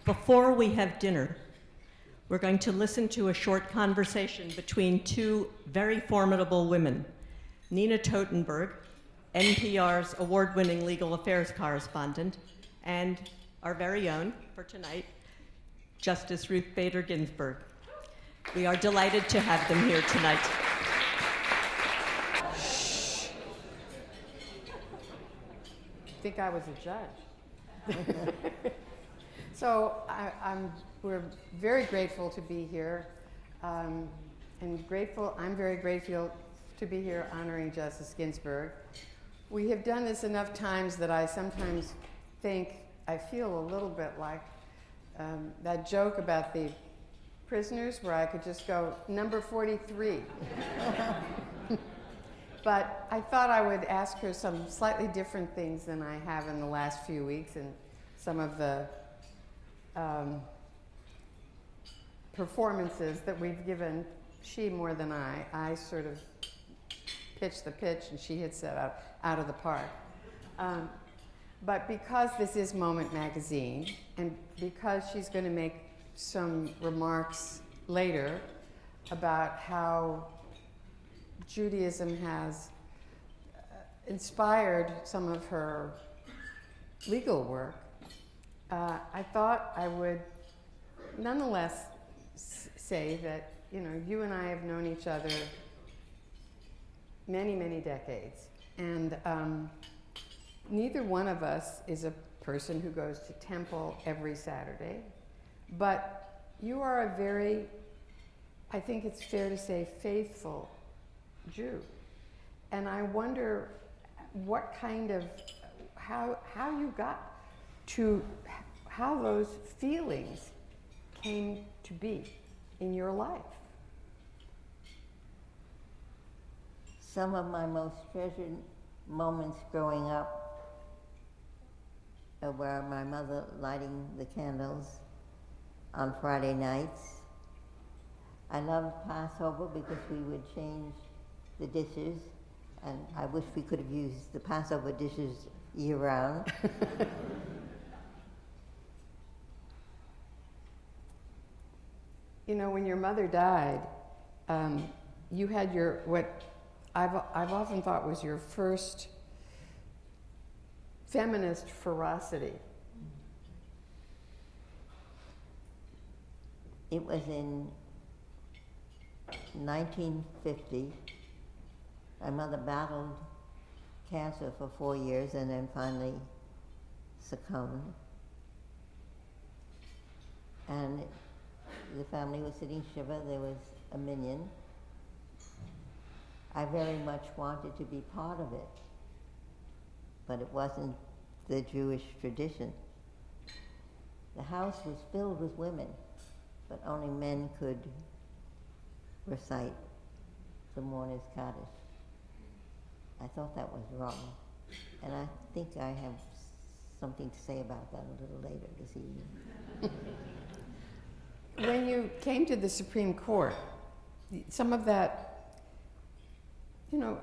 Before we have dinner, we're going to listen to a short conversation between two very formidable women, Nina Totenberg, NPR's award-winning legal affairs correspondent, and our very own, for tonight, Justice Ruth Bader Ginsburg. We are delighted to have them here tonight. I think I was a judge. So we're very grateful to be here, and I'm very grateful to be here honoring Justice Ginsburg. We have done this enough times that I sometimes I feel a little bit like that joke about the prisoners where I could just go, number 43. But I thought I would ask her some slightly different things than I have in the last few weeks, and some of the performances that we've given, she more than I. I sort of pitched the pitch and she hits it out of the park. But because this is Moment Magazine, and because she's going to make some remarks later about how Judaism has inspired some of her legal work, I thought I would nonetheless say that, you and I have known each other many, many decades, and neither one of us is a person who goes to temple every Saturday, but you are a very, I think it's fair to say, faithful Jew. And I wonder what kind of, how you got to, how those feelings came to be in your life. Some of my most treasured moments growing up were my mother lighting the candles on Friday nights. I loved Passover because we would change the dishes, and I wish we could have used the Passover dishes year-round. When your mother died, you had what I've often thought was your first feminist ferocity. It was in 1950. My mother battled cancer for 4 years and then finally succumbed. And the family was sitting shiva. There was a minyan. I very much wanted to be part of it, but it wasn't the Jewish tradition. The house was filled with women, but only men could recite the mourner's Kaddish. I thought that was wrong, and I think I have something to say about that a little later this evening. When you came to the Supreme Court, some of that,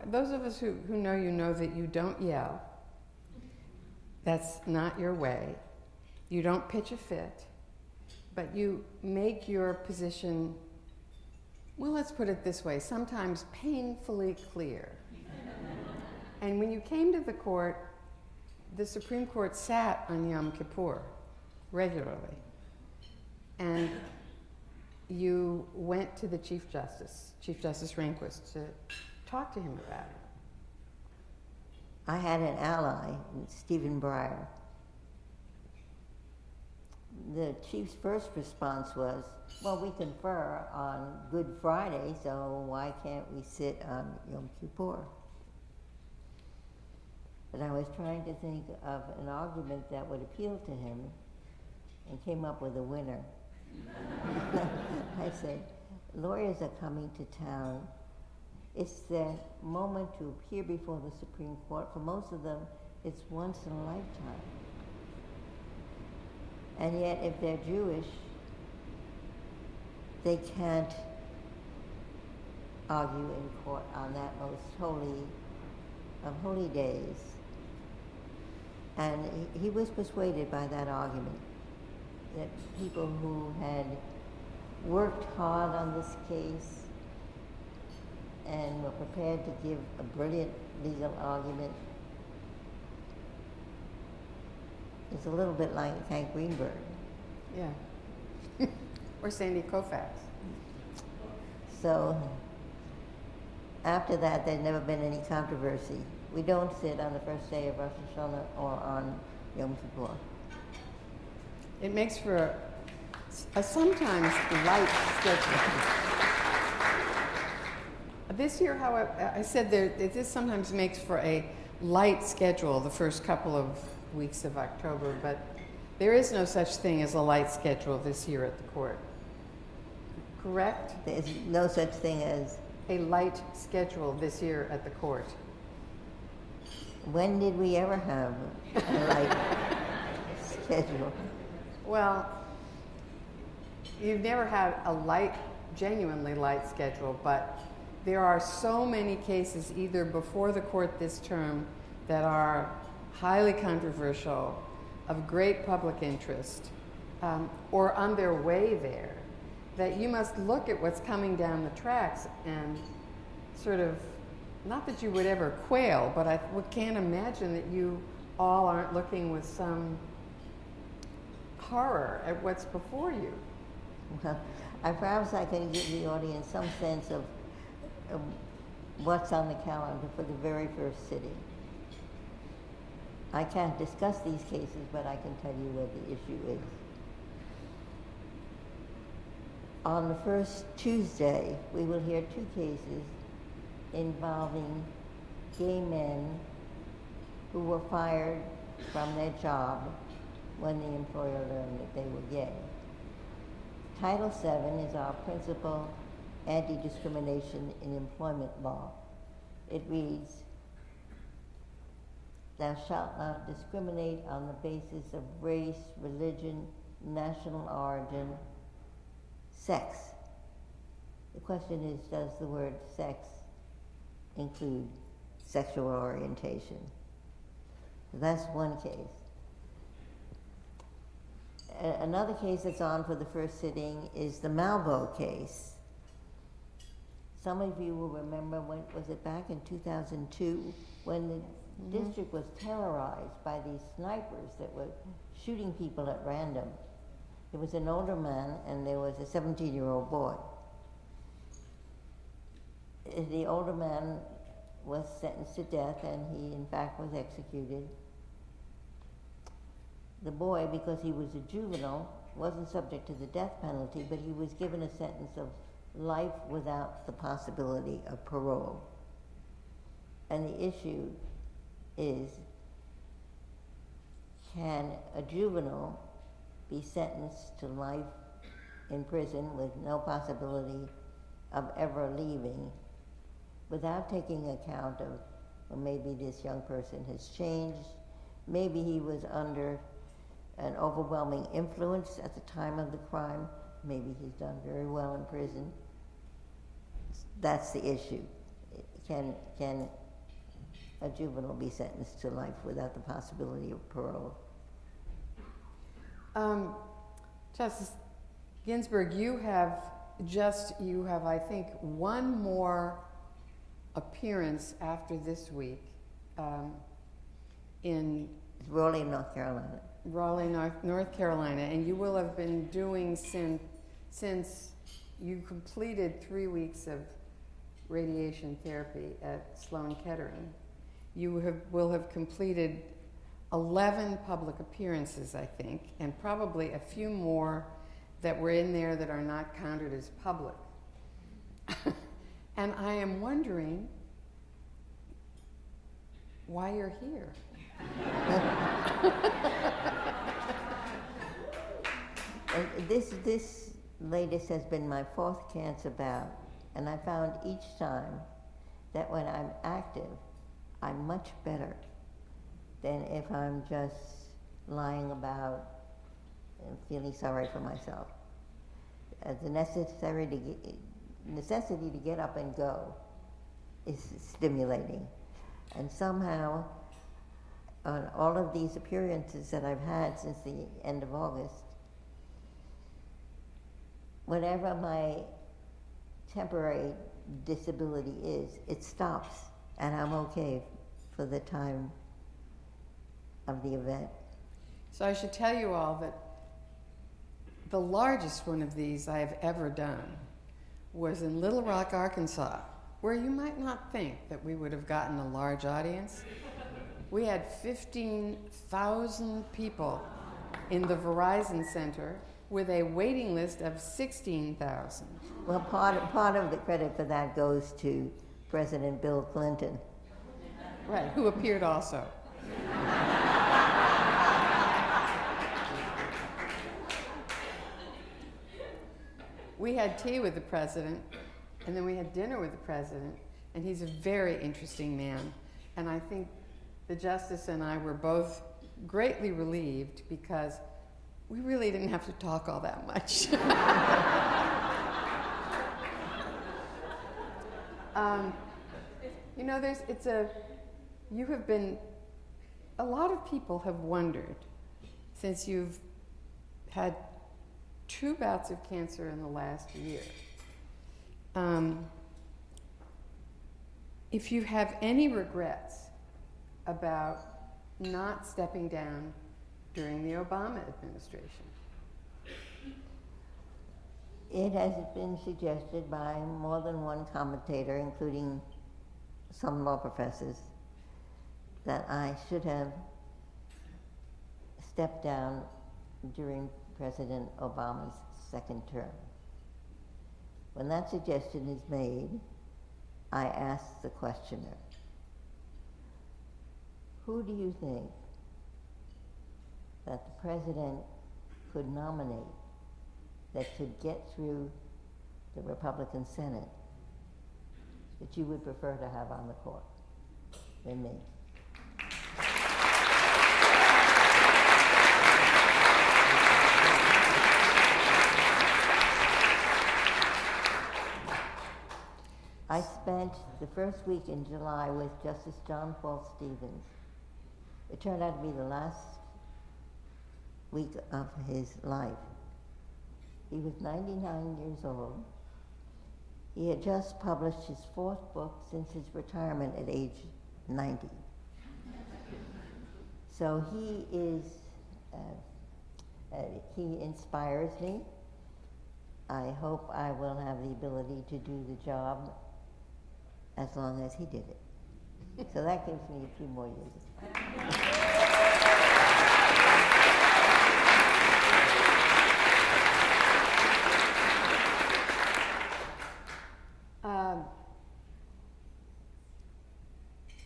those of us who know you know that you don't yell. That's not your way. You don't pitch a fit, but you make your position, well, let's put it this way, sometimes painfully clear. And when you came to the court, the Supreme Court sat on Yom Kippur regularly. And you went to the Chief Justice Rehnquist, to talk to him about it. I had an ally, Stephen Breyer. The chief's first response was, well, we confer on Good Friday, so why can't we sit on Yom Kippur? But I was trying to think of an argument that would appeal to him and came up with a winner. I said, lawyers are coming to town. It's their moment to appear before the Supreme Court. For most of them, it's once in a lifetime. And yet, if they're Jewish, they can't argue in court on that most holy of holy days. And he was persuaded by that argument. that people who had worked hard on this case and were prepared to give a brilliant legal argument. It's a little bit like Hank Greenberg. Yeah. Or Sandy Koufax. So after that, there's never been any controversy. We don't sit on the first day of Rosh Hashanah or on Yom Kippur. It makes for a sometimes light schedule. This year, however, I said this sometimes makes for a light schedule the first couple of weeks of October, but there is no such thing as a light schedule this year at the court. Correct? There's no such thing as, A light schedule this year at the court. when did we ever have a light schedule? Well, you've never had a light, genuinely light schedule, but there are so many cases either before the court this term that are highly controversial, of great public interest, or on their way there, that you must look at what's coming down the tracks and sort of, not that you would ever quail, but I can't imagine that you all aren't looking with some horror at what's before you. Well, perhaps I can give the audience some sense of what's on the calendar for the very first sitting. I can't discuss these cases, but I can tell you what the issue is. On the first Tuesday, we will hear two cases involving gay men who were fired from their job when the employer learned that they were gay. Title VII is our principal anti-discrimination in employment law. It reads, "Thou shalt not discriminate on the basis of race, religion, national origin, sex." The question is, does the word sex include sexual orientation? That's one case. Another case that's on for the first sitting is the Malvo case. Some of you will remember, when was it, back in 2002, when the district was terrorized by these snipers that were shooting people at random. There was an older man and there was a 17-year-old boy. The older man was sentenced to death, and he in fact was executed. The boy, because he was a juvenile, wasn't subject to the death penalty, but he was given a sentence of life without the possibility of parole. And the issue is, can a juvenile be sentenced to life in prison with no possibility of ever leaving without taking account of, well, maybe this young person has changed, maybe he was under an overwhelming influence at the time of the crime, maybe he's done very well in prison. That's the issue. Can a juvenile be sentenced to life without the possibility of parole? Justice Ginsburg, you have, I think, one more appearance after this week in Raleigh, North Carolina. Raleigh, North Carolina, and you will have been doing since you completed 3 weeks of radiation therapy at Sloan Kettering. You will have completed 11 public appearances, I think, and probably a few more that were in there that are not counted as public. And I am wondering why you're here. This latest has been my 4th cancer bout, and I found each time that when I'm active, I'm much better than if I'm just lying about and feeling sorry for myself. The necessity to get up and go is stimulating. And somehow, on all of these appearances that I've had since the end of August, whatever my temporary disability is, it stops, and I'm okay for the time of the event. So I should tell you all that the largest one of these I have ever done was in Little Rock, Arkansas, where you might not think that we would have gotten a large audience. We had 15,000 people in the Verizon Center with a waiting list of 16,000. Well, part of the credit for that goes to President Bill Clinton. Right, who appeared also. We had tea with the president, and then we had dinner with the president, and he's a very interesting man. And I think the justice and I were both greatly relieved because we really didn't have to talk all that much. You know, a lot of people have wondered, since you've had 2 bouts of cancer in the last year, if you have any regrets about not stepping down during the Obama administration. It has been suggested by more than one commentator, including some law professors, that I should have stepped down during President Obama's second term. When that suggestion is made, I ask the questioner, who do you think that the president could nominate that could get through the Republican Senate that you would prefer to have on the court than me? I spent the first week in July with Justice John Paul Stevens. It turned out to be the last week of his life. He was 99 years old. He had just published his 4th book since his retirement at age 90. So he inspires me. I hope I will have the ability to do the job as long as he did it. So that gives me a few more years.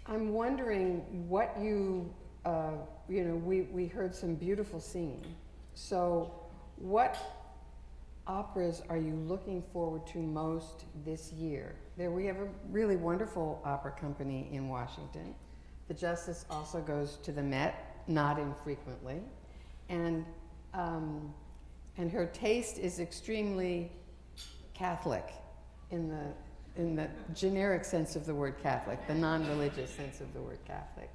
I'm wondering what we heard some beautiful singing. So what operas are you looking forward to most this year? We have a really wonderful opera company in Washington. The Justice also goes to the Met, not infrequently. And her taste is extremely Catholic in the generic sense of the word Catholic, the non-religious sense of the word Catholic.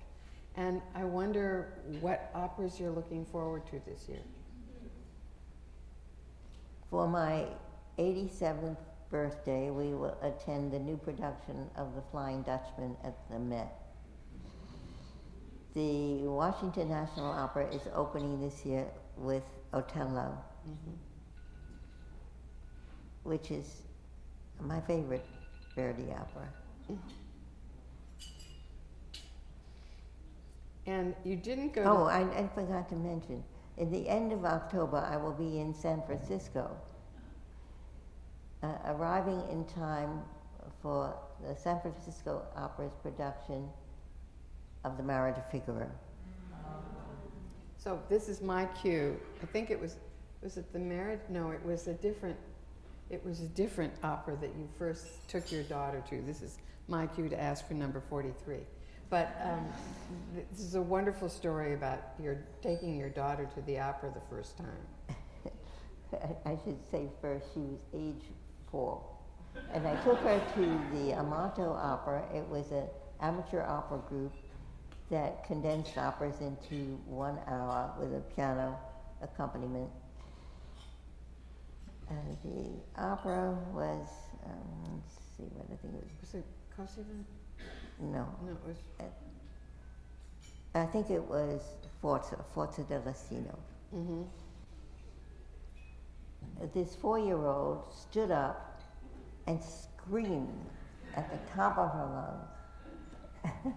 And I wonder what operas you're looking forward to this year. For my 87th birthday, we will attend the new production of The Flying Dutchman at the Met. The Washington National Opera is opening this year with Otello, which is my favorite Verdi opera. And you didn't go Oh, I forgot to mention, at the end of October, I will be in San Francisco, arriving in time for the San Francisco Opera's production of The Marriage of Figaro. So this is my cue. I think it was it the marriage? No, it was a different opera that you first took your daughter to. This is my cue to ask for number 43. But this is a wonderful story about taking your daughter to the opera the first time. I should say first, she was age 4. And I took her to the Amato Opera. It was an amateur opera group that condensed operas into 1 hour with a piano accompaniment. The opera was, let's see what I think it was. Was it Cosima? No, No, it was. I think it was Forza dell'Astino. Mm-hmm. This 4-year-old stood up and screamed at the top of her lungs.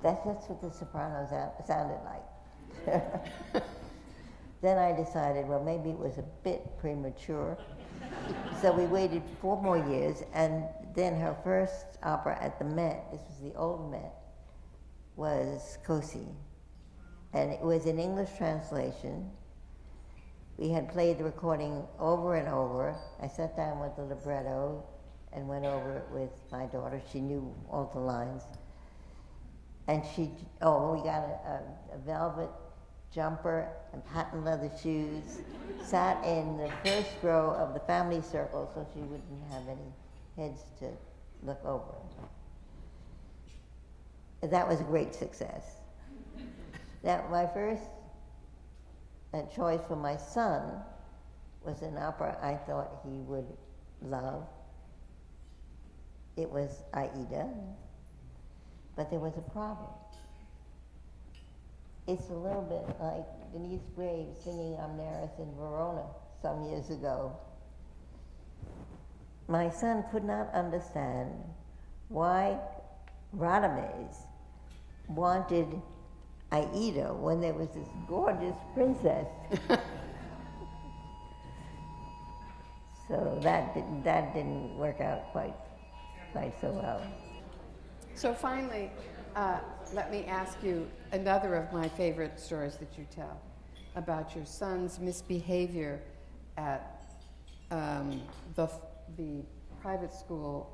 That's just what the soprano sounded like. Then I decided, well, maybe it was a bit premature. So we waited 4 more years, and then her first opera at the Met, this was the old Met, was Cosi. And it was an English translation. We had played the recording over and over. I sat down with the libretto and went over it with my daughter. She knew all the lines. And we got a velvet jumper and patent leather shoes, sat in the first row of the family circle so she wouldn't have any heads to look over. That was a great success. Now, my first choice for my son was an opera I thought he would love. It was Aida, but there was a problem. It's a little bit like Denise Graves singing Amneris in Verona some years ago. My son could not understand why Radames wanted Aida when there was this gorgeous princess. So that didn't work out quite so well. So finally, let me ask you another of my favorite stories that you tell about your son's misbehavior at the private school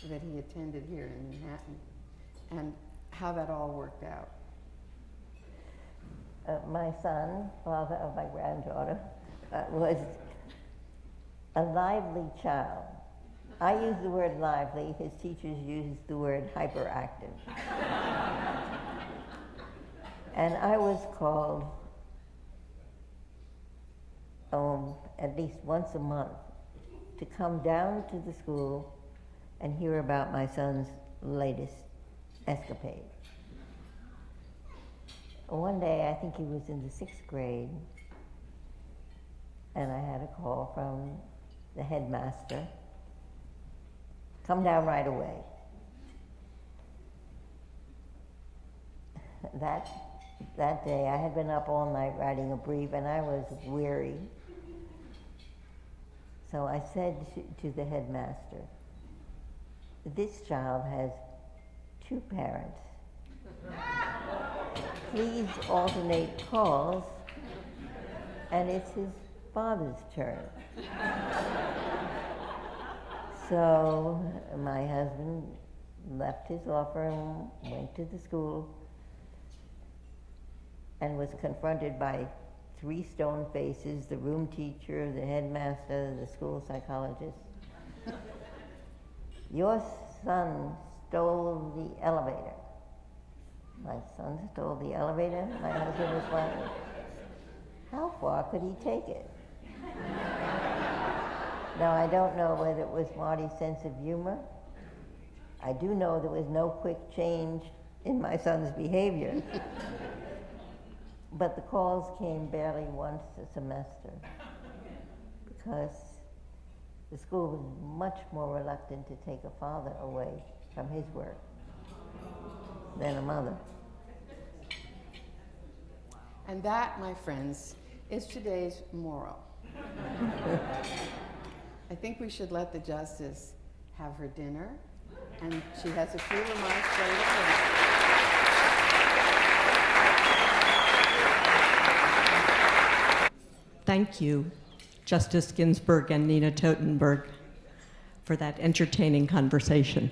that he attended here in Manhattan, and how that all worked out. My son, father of my granddaughter, was a lively child. I use the word lively, his teachers used the word hyperactive. And I was called at least once a month to come down to the school and hear about my son's latest escapade. One day, I think he was in the 6th grade, and I had a call from the headmaster. Come down right away. That day, I had been up all night writing a brief, and I was weary. So I said to the headmaster, this child has 2 parents. Please alternate calls, and it's his father's turn. So my husband left his law firm, went to the school, and was confronted by 3 stone faces, the room teacher, the headmaster, the school psychologist. Your son stole the elevator. My son stole the elevator? My husband responded, how far could he take it? Now, I don't know whether it was Marty's sense of humor. I do know there was no quick change in my son's behavior. But the calls came barely once a semester because the school was much more reluctant to take a father away from his work than a mother. And that, my friends, is today's moral. I think we should let the justice have her dinner, and she has a few remarks later. Thank you, Justice Ginsburg and Nina Totenberg, for that entertaining conversation.